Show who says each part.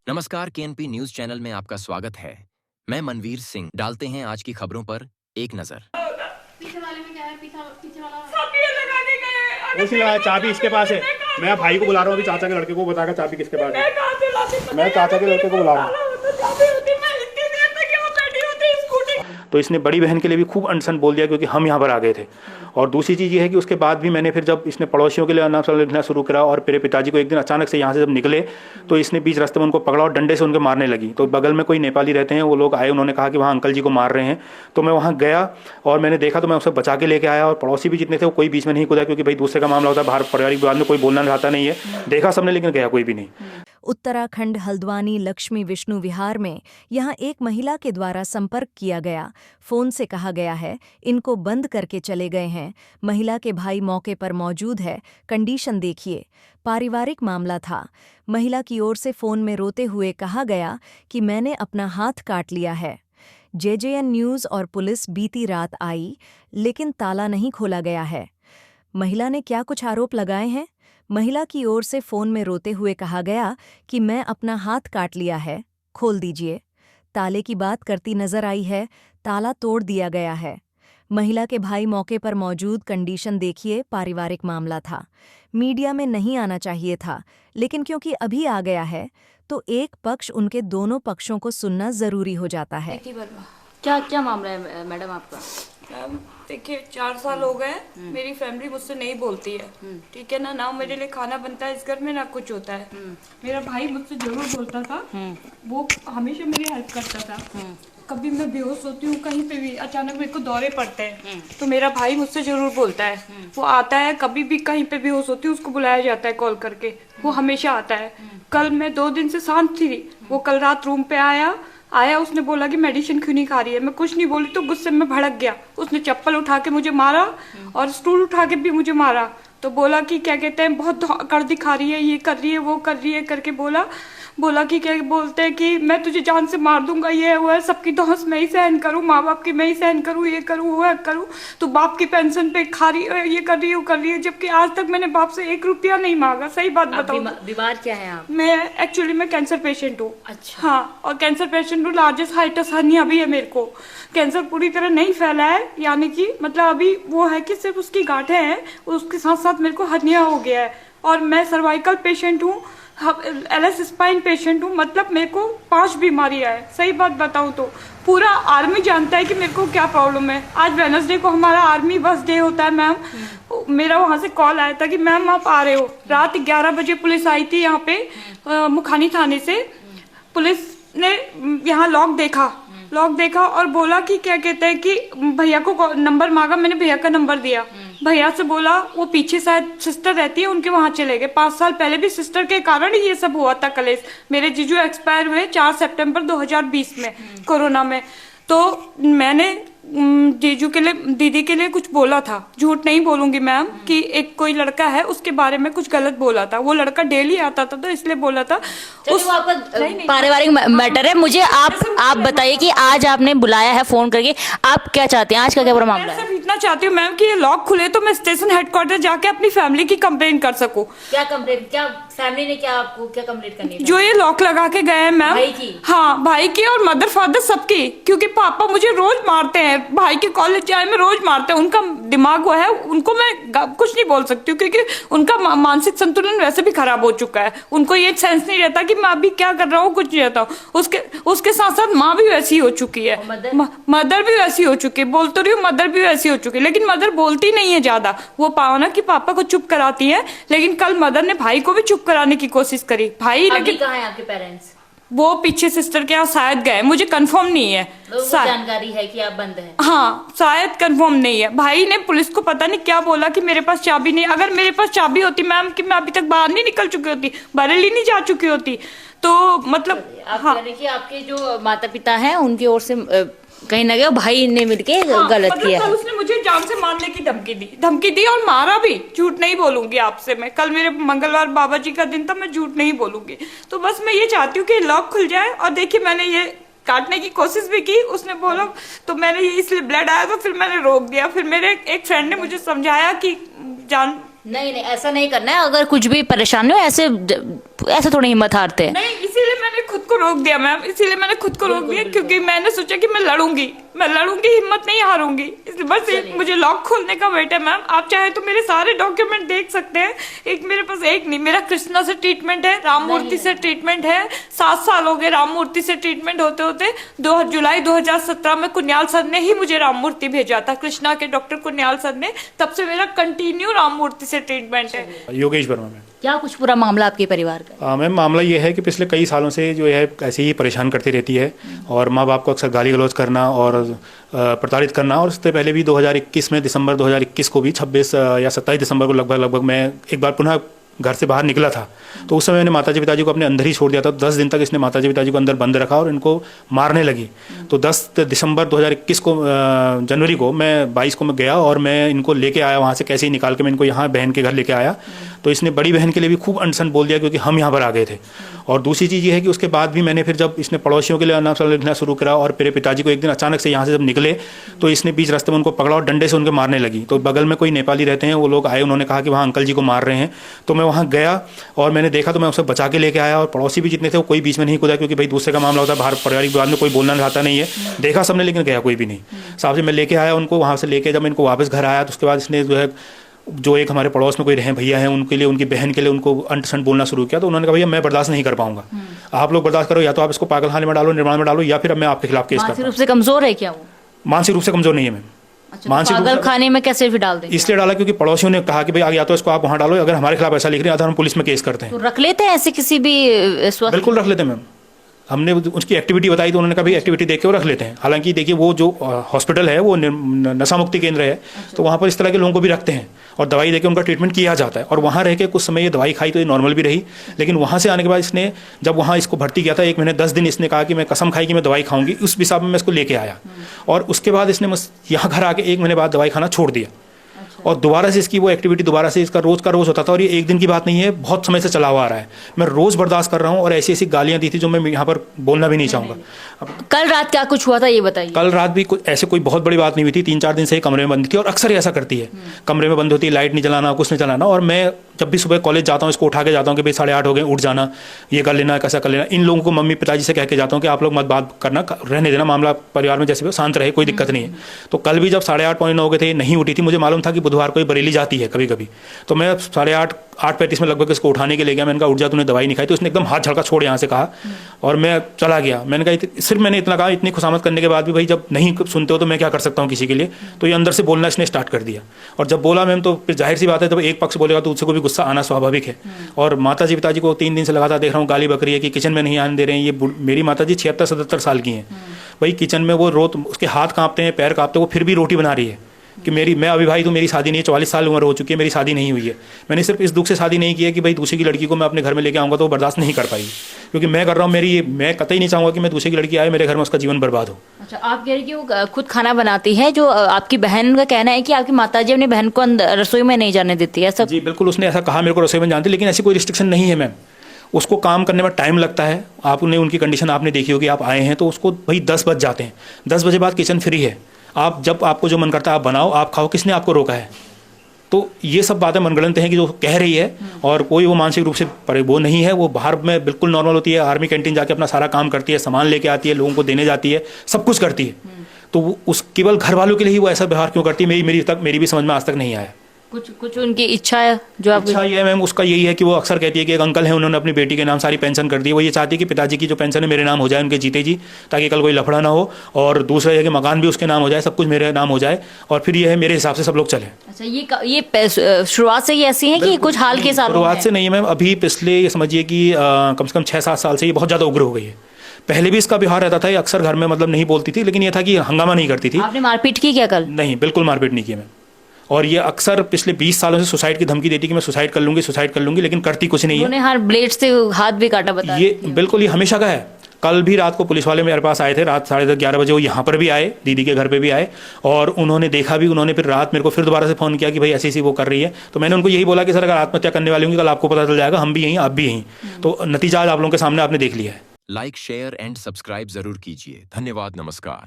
Speaker 1: नमस्कार, KNP news channel में आपका स्वागत है। मैं मनवीर सिंह। डालते हैं आज की खबरों पर एक नजर।
Speaker 2: पीछे वाले में क्या है? पीछे वाला
Speaker 3: चाबी लगाने गए।
Speaker 4: उसी लगा चाबी इसके पास है। मैं भाई को बुला रहा हूँ, अभी चाचा के लड़के को बताएगा चाबी किसके पास है। मैं चाचा के लड़के को बुला रहा हूँ। तो इसने बड़ी बहन के लिए भी खूब अनसन बोल दिया क्योंकि हम यहाँ पर आ गए थे। और दूसरी चीज़ ये है कि उसके बाद भी मैंने फिर जब इसने पड़ोसियों के लिए नाम लिखना शुरू करा और मेरे पिताजी को एक दिन अचानक से यहाँ से जब निकले तो इसने बीच रास्ते में उनको पकड़ा और डंडे से उनके मारने लगी। तो बगल में कोई नेपाली रहते हैं, वो लोग आए, उन्होंने कहा कि वहाँ अंकल जी को मार रहे हैं। तो मैं वहाँ गया और मैंने देखा तो मैं उसे बचा के लेके आया और पड़ोसी भी जितने थे वो कोई बीच में नहीं कूदा क्योंकि भाई दूसरे का मामला होता है, बाहर पारिवारिक विवाद में कोई बोलना चाहता नहीं है। देखा सबने लेकिन गया कोई भी नहीं।
Speaker 5: उत्तराखंड हल्द्वानी लक्ष्मी विष्णु विहार में यहां एक महिला के द्वारा संपर्क किया गया। फोन से कहा गया है इनको बंद करके चले गए हैं। महिला के भाई मौके पर मौजूद है, कंडीशन देखिए। पारिवारिक मामला था। महिला की ओर से फोन में रोते हुए कहा गया कि मैंने अपना हाथ काट लिया है। जेजेएन न्यूज़ और पुलिस बीती रात आई लेकिन ताला नहीं खोला गया है। महिला ने क्या कुछ आरोप लगाए हैं? महिला की ओर से फोन में रोते हुए कहा गया कि मैं अपना हाथ काट लिया है, खोल दीजिए। ताले की बात करती नजर आई है, ताला तोड़ दिया गया है। महिला के भाई मौके पर मौजूद, कंडीशन देखिए। पारिवारिक मामला था, मीडिया में नहीं आना चाहिए था, लेकिन क्योंकि अभी आ गया है तो एक पक्ष उनके दोनों पक्षों को सुनना जरूरी हो जाता है।
Speaker 3: क्या मामला है मैडम आपका?
Speaker 2: मैम देखिए 4 साल हो गए, मेरी फैमिली मुझसे नहीं बोलती है, ठीक है ना मेरे लिए खाना बनता है इस घर में, ना कुछ होता है। मेरा भाई मुझसे जरूर बोलता था, वो हमेशा मेरी हेल्प करता था। कभी मैं बेहोश होती हूँ कहीं पे भी, अचानक मेरे को दौरे पड़ते हैं तो मेरा भाई मुझसे जरूर बोलता है। वो आता है, कभी भी कहीं पे बेहोश होती हूँ उसको बुलाया जाता है कॉल करके, वो हमेशा आता है। कल मैं 2 दिन से शांत थी, वो कल रात रूम पे आया, उसने बोला कि मेडिसिन क्यों नहीं खा रही है। मैं कुछ नहीं बोली तो गुस्से में भड़क गया। उसने चप्पल उठा के मुझे मारा और स्टूल उठा के भी मुझे मारा। तो बोला कि क्या कहते हैं, बहुत कर दिखा रही है, ये कर रही है, वो कर रही है करके बोला कि क्या बोलते हैं कि मैं तुझे जान से मार दूंगा, ये हुआ है, सबकी धौंस मैं ही सहन करूं, माँ बाप की मैं ही सहन करूं, ये करूं वो करूं, तो बाप की पेंशन पे खा रही है, ये कर रही है वो कर रही है। जबकि आज तक मैंने बाप से 1 रुपया नहीं मांगा। सही बात बताऊं,
Speaker 3: बीमार क्या है आप?
Speaker 2: मैं कैंसर पेशेंट हूँ।
Speaker 3: अच्छा।
Speaker 2: हाँ, और कैंसर पेशेंट हूँ, लार्जेस्ट हाइटस हर्निया भी है मेरे को। कैंसर पूरी तरह नहीं फैला है, यानी कि मतलब अभी वो है कि सिर्फ उसकी गांठें हैं, उसके साथ साथ मेरे को हर्निया हो गया है। और मैं सर्वाइकल पेशेंट हूँ, एलएस स्पाइन पेशेंट हूँ, मतलब मेरे को 5 बीमारियां है। सही बात बताऊँ तो पूरा आर्मी जानता है कि मेरे को क्या प्रॉब्लम है। आज वेडनेसडे को हमारा आर्मी बस डे होता है मैम। मेरा वहाँ से कॉल आया था कि मैम आप आ रहे हो। रात 11 बजे पुलिस आई थी यहाँ पे मुखानी थाने से। पुलिस ने यहाँ लॉक देखा और बोला कि क्या कहते हैं कि भैया को नंबर मांगा, मैंने भैया का नंबर दिया। भैया से बोला, वो पीछे शायद सिस्टर रहती है, उनके वहां चले गए। 5 साल पहले भी सिस्टर के कारण ही ये सब हुआ था कलेश। मेरे जीजू एक्सपायर हुए 4 सितंबर 2020 में कोरोना में। तो मैंने जीजू के लिए, दीदी के लिए कुछ बोला था, झूठ नहीं बोलूंगी मैम, कि एक कोई लड़का है उसके बारे में कुछ गलत बोला था। वो लड़का डेली आता था तो इसलिए बोला था।
Speaker 3: उस आपका पारिवारिक मैटर है। मुझे आप बताइए कि आज आपने बुलाया है फोन करके, आप क्या चाहते हैं? आज का क्या पूरा मामला है?
Speaker 2: मैं इतना चाहती हूँ मैम कि ये लॉक खुले तो मैं स्टेशन हेडक्वार्टर जाके अपनी फैमिली की कंप्लेंट कर सकूं।
Speaker 3: क्या कंप्लेंट? क्या फैमिली ने क्या आपको क्या कंप्लेंट करनी है?
Speaker 2: जो ये लॉक लगा के गए हैं मैम,
Speaker 3: भाई की?
Speaker 2: हाँ, भाई की और मदर फादर सबकी, क्योंकि पापा मुझे रोज मारते हैं। भाई के कॉलेज जाए में रोज मारते हैं। उनका दिमाग वो है, उनको मैं कुछ नहीं बोल सकती हूँ क्योंकि उनका मानसिक संतुलन वैसे भी खराब हो चुका है। उनको ये सेंस नहीं रहता कि मैं अभी क्या कर रहा हूँ, कुछ नहीं रहता। उसके साथ साथ माँ भी वैसी हो चुकी है, मदर भी वैसी हो चुकी है। बोल तो रही हूँ, मदर भी वैसी हो चुकी है, लेकिन मदर बोलती नहीं है ज्यादा। वो पावना की पापा को चुप कराती है, लेकिन कल मदर ने भाई को भी चुप कराने की कोशिश करी। भाई
Speaker 3: लेकिन कहाँ है आपके पेरेंट्स?
Speaker 2: वो पीछे सिस्टर के यहाँ शायद गए, मुझे कंफर्म नहीं है।
Speaker 3: जानकारी है कि आप बंद हैं?
Speaker 2: हाँ, शायद कंफर्म नहीं है। भाई ने पुलिस को पता नहीं क्या बोला कि मेरे पास चाबी नहीं। अगर मेरे पास चाबी होती मैम, कि मैं अभी तक बाहर नहीं निकल चुकी होती, बरेली नहीं जा चुकी होती। तो मतलब
Speaker 3: हाँ, आपके जो माता पिता हैं उनकी ओर से कहीं ना कहीं भाई ने मिलके गलत किया है।
Speaker 2: उसने मुझे जान से मारने की धमकी दी और मारा भी। झूठ नहीं बोलूंगी आपसे मैं। कल मेरे मंगलवार बाबा जी का दिन था, मैं झूठ नहीं बोलूंगी। तो बस मैं ये चाहती हूँ कि लॉक खुल जाए। और देखिए, मैंने ये काटने की कोशिश भी की, उसने बोला तो मैंने ये, इसलिए ब्लड आया तो फिर मैंने रोक दिया। फिर मेरे एक फ्रेंड ने मुझे समझाया कि जान
Speaker 3: नहीं ऐसा नहीं करना है। अगर कुछ भी परेशानी हो ऐसे थोड़ी हिम्मत हारते हैं।
Speaker 2: नहीं, इसीलिए मैंने खुद रोक दिया मैम, इसीलिए मैंने खुद को रोक दिया, क्योंकि मैंने सोचा कि मैं लड़ूंगी, हिम्मत नहीं हारूंगी। इसलिए बस एक मुझे लॉक खोलने का वेट है मैम। आप चाहे तो मेरे सारे डॉक्यूमेंट देख सकते हैं। एक मेरे पास एक नहीं, मेरा कृष्णा से ट्रीटमेंट है, राम मूर्ति से ट्रीटमेंट है। 7 साल हो गए राम मूर्ति से ट्रीटमेंट होते होते। 2 जुलाई 2017 में कुन्याल सर ने ही मुझे राम मूर्ति भेजा था, कृष्णा के डॉक्टर कुन्याल सर ने। तब से मेरा कंटिन्यू राम मूर्ति से ट्रीटमेंट है।
Speaker 4: योगेश वर्मा में
Speaker 3: क्या कुछ पूरा मामला आपके परिवार का?
Speaker 4: मैम मामला ये है कि पिछले कई सालों से जो है ऐसे ही परेशान करती रहती है और माँ बाप को अक्सर गाली गलौज करना और प्रताड़ित करना। और उससे पहले भी 2021 में दिसंबर 2021 को भी 26 या 27 दिसंबर को लगभग मैं एक बार पुनः घर से बाहर निकला था, तो उस समय मैंने माताजी पिताजी को अपने अंदर ही छोड़ दिया था। 10 दिन तक इसने माताजी पिताजी को अंदर बंद रखा और इनको मारने लगी। तो 10 दिसंबर 2021 को जनवरी को मैं 22 को मैं गया और मैं इनको लेके आया वहाँ से, कैसे ही निकाल के मैं इनको यहाँ बहन के घर लेके आया। तो इसने बड़ी बहन के लिए भी खूब अनशन बोल दिया, क्योंकि हम यहाँ पर आ गए थे। और दूसरी चीज़ ये है कि उसके बाद भी मैंने फिर जब इसने पड़ोसियों के लिए नाम लिखना शुरू करा और मेरे पिताजी को एक दिन अचानक से यहाँ से जब निकले तो इसने बीच रास्ते में उनको पकड़ा और डंडे से उनके मारने लगी। तो बगल में कोई नेपाली रहते हैं, वो लोग आए, उन्होंने कहा कि वहाँ अंकल जी को मार रहे हैं। तो मैं वहाँ गया और मैंने देखा, तो मैं उसे बचा के लेके आया। और पड़ोसी भी जितने थे वो कोई बीच में नहीं कूदा, क्योंकि भाई दूसरे का मामला होता है, बाहर पारिवारिक विवाद में कोई बोलना चाहता नहीं है। देखा सबने, लेकिन गया कोई भी नहीं। साहब से मैं लेके आया उनको, वहाँ से लेके जब मैं इनको वापस घर आया तो उसके बाद इसने जो एक हमारे पड़ोस में कोई रहे भैया हैं, उनके लिए, उनकी बहन के लिए उनको अंट बोलना शुरू किया। तो उन्होंने कहा भैया मैं बर्दाश्त नहीं कर पाऊंगा, आप लोग बर्दाश्त करो, या तो आप इसको पागलखाने में डालो, निर्माण में डालो, या फिर अब मैं आपके खिलाफ केस
Speaker 3: मानसिक रूप से कमजोर है क्या वो?
Speaker 4: मानसिक रूप से कमजोर नहीं है मैम।
Speaker 3: अच्छा, पागल खाने में कैसे भी डाल देंगे?
Speaker 4: इसलिए डाला क्योंकि पड़ोसियों ने कहा कि भाई या तो इसको आप वहाँ डालो, अगर हमारे खिलाफ ऐसा लिख रहे हैं तो हम पुलिस में केस करते हैं।
Speaker 3: तो रख लेते हैं ऐसे किसी भी स्वास्थ्य?
Speaker 4: बिल्कुल रख लेते हैं मैम। हमने उसकी एक्टिविटी बताई तो उन्होंने कहा भाई एक्टिविटी देख के वो रख लेते हैं। हालांकि देखिए वो जो हॉस्पिटल है वो नशा मुक्ति केंद्र है, तो वहाँ पर इस तरह के लोगों को भी रखते हैं और दवाई देके उनका ट्रीटमेंट किया जाता है। और वहाँ रह के कुछ समय ये दवाई खाई तो ये नॉर्मल भी रही, लेकिन वहाँ से आने के बाद इसने जब वहाँ इसको भर्ती किया था 1 महीने 10 दिन, इसने कहा कि मैं कसम खाई कि मैं दवाई खाऊंगी। उस हिसाब में मैं इसको लेके आया और उसके बाद इसने यहाँ घर आके 1 महीने बाद दवाई खाना छोड़ दिया। और दोबारा से इसकी वो एक्टिविटी दोबारा से इसका रोज़ का रोज़ होता था। और ये एक दिन की बात नहीं है, बहुत समय से चला हुआ आ रहा है। मैं रोज़ बर्दाश्त कर रहा हूँ और ऐसी ऐसी गालियाँ दी थी जो मैं यहाँ पर बोलना भी नहीं चाहूँगा।
Speaker 3: कल रात क्या कुछ हुआ था ये बताइए।
Speaker 4: कल रात भी ऐसे कोई बहुत बड़ी बात नहीं हुई थी। 3-4 दिन से ही कमरे में बंद थी और अक्सर ऐसा करती है, कमरे में बंद होती है, लाइट नहीं जलाना, कुछ नहीं चलाना। और मैं जब भी सुबह कॉलेज जाता हूँ इसको उठा के जाता हूँ कि भाई 8:30 हो गए, उठ जाना, ये कर लेना, कैसा कर लेना। इन लोगों को मम्मी पिताजी से कह के जाता हूँ कि आप लोग मत बात करना, रहने देना, मामला परिवार में जैसे भी शांत रहे, कोई दिक्कत नहीं है। तो कल भी जब 8:30 पौने 9 हो गए थे, नहीं उठी थी। मुझे मालूम था कि बुधवार को बरेली जाती है कभी कभी, तो मैं 8:35 में लगभग इसको उठाने के लिए गया। मैंने कहा उठ जा, तूने दवाई नहीं खाई। तो उसने एकदम हाथ झड़का छोड़ यहाँ से कहा और मैं चला गया। मैंने कहा सिर्फ मैंने इतना कहा, इतनी खुशामद करने के बाद भी भाई जब नहीं सुनते हो तो मैं क्या कर सकता हूँ किसी के लिए। तो ये अंदर से बोलना इसने स्टार्ट कर दिया। और जब बोला मैम तो फिर जाहिर सी बात है, जब एक पक्ष बोलेगा तो उससे को भी गुस्सा आना स्वाभाविक है। और माताजी पिताजी को 3 दिन से लगातार देख रहा हूँ गाली बकरी है कि किचन में नहीं आने दे रहे हैं। ये मेरी माताजी 76-77 साल की हैं भाई। किचन में वो रोज उसके हाथ कांपते हैं, पैर कांपते हैं, वो फिर भी रोटी बना रही है कि मैं अविवाहित हूँ, मेरी शादी नहीं है, 44 साल उम्र हो चुकी है, मेरी शादी नहीं हुई है। मैंने सिर्फ इस दुख से शादी नहीं की है कि भाई दूसरी की लड़की को मैं अपने घर में लेके आऊँगा तो वो बर्दाश्त नहीं कर पाएगी, क्योंकि मैं कर रहा हूँ। मैं कतई नहीं चाहूँगा कि मैं दूसरी की लड़की आए मेरे घर में, उसका जीवन बर्बाद हो।
Speaker 3: अच्छा, आप कह रहे कि वो खुद खाना बनाती है, जो आपकी बहन का कहना है कि आपकी माताजी अपनी बहन को रसोई में नहीं जाने देती है, ऐसा?
Speaker 4: जी बिल्कुल, उसने ऐसा कहा मेरे को, रसोई में जानती, लेकिन ऐसी कोई रिस्ट्रिक्शन नहीं है मैम। उसको काम करने में टाइम लगता है। आपने उनकी कंडीशन आपने देखी होगी, आप आए हैं तो उसको भाई 10 बज जाते हैं। 10 बजे बाद किचन फ्री है, आप जब आपको जो मन करता है आप बनाओ, आप खाओ, किसने आपको रोका है? तो ये सब बातें मनगढ़ंत हैं कि जो कह रही है, और कोई वो मानसिक रूप से वो नहीं है। वो बाहर में बिल्कुल नॉर्मल होती है, आर्मी कैंटीन जाके अपना सारा काम करती है, सामान लेके आती है, लोगों को देने जाती है, सब कुछ करती है। तो उस केवल घर वालों के लिए ही वो ऐसा व्यवहार क्यों करती है, मेरी भी समझ में आज तक नहीं आया।
Speaker 3: कुछ उनकी इच्छा है जो आप?
Speaker 4: इच्छा ये है मैम, उसका यही है कि वो अक्सर कहती है कि एक अंकल है, उन्होंने अपनी बेटी के नाम सारी पेंशन कर दी है। वो ये चाहती है कि पिताजी की जो पेंशन है मेरे नाम हो जाए, उनके जीते जी, ताकि कल कोई लफड़ा ना हो। और दूसरा ये कि मकान भी उसके नाम हो जाए, सब कुछ मेरे नाम हो जाए, और फिर ये है मेरे हिसाब से सब लोग चले।
Speaker 3: अच्छा, ये शुरुआत से ही ऐसी है कि कुछ हाल के साथ?
Speaker 4: शुरुआत से नहीं है मैम, अभी पिछले ये समझिए कि कम से कम 6-7 साल से ये बहुत ज़्यादा उग्र हो गई है। पहले भी इसका व्यवहार रहता था, ये अक्सर घर में मतलब नहीं बोलती थी, लेकिन ये था कि हंगामा नहीं करती थी।
Speaker 3: आपने मारपीट की क्या कल?
Speaker 4: नहीं, बिल्कुल मारपीट नहीं की मैम। और ये अक्सर पिछले 20 सालों से सुसाइड की धमकी देती कि मैं सुसाइड कर लूंगी, लेकिन करती कुछ नहीं है।
Speaker 3: उन्होंने ब्लेड से हाथ भी काटा, बताया
Speaker 4: ये बिल्कुल, ये हमेशा का है। कल भी रात को पुलिस वाले मेरे पास आए थे, रात 10:30-11 बजे वो यहाँ पर भी आए, दीदी के घर पे भी आए, और उन्होंने देखा भी। उन्होंने फिर रात मेरे को फिर दोबारा से फ़ोन किया कि भाई ऐसी वो कर रही है। तो मैंने उनको यही बोला कि सर अगर आत्महत्या करने वाली होंगी कल आपको पता चल जाएगा, हम भी यहीं आप भी यहीं। तो नतीजा आज आप लोगों के सामने आपने देख लिया है।
Speaker 1: लाइक, शेयर एंड सब्सक्राइब जरूर कीजिए। धन्यवाद, नमस्कार।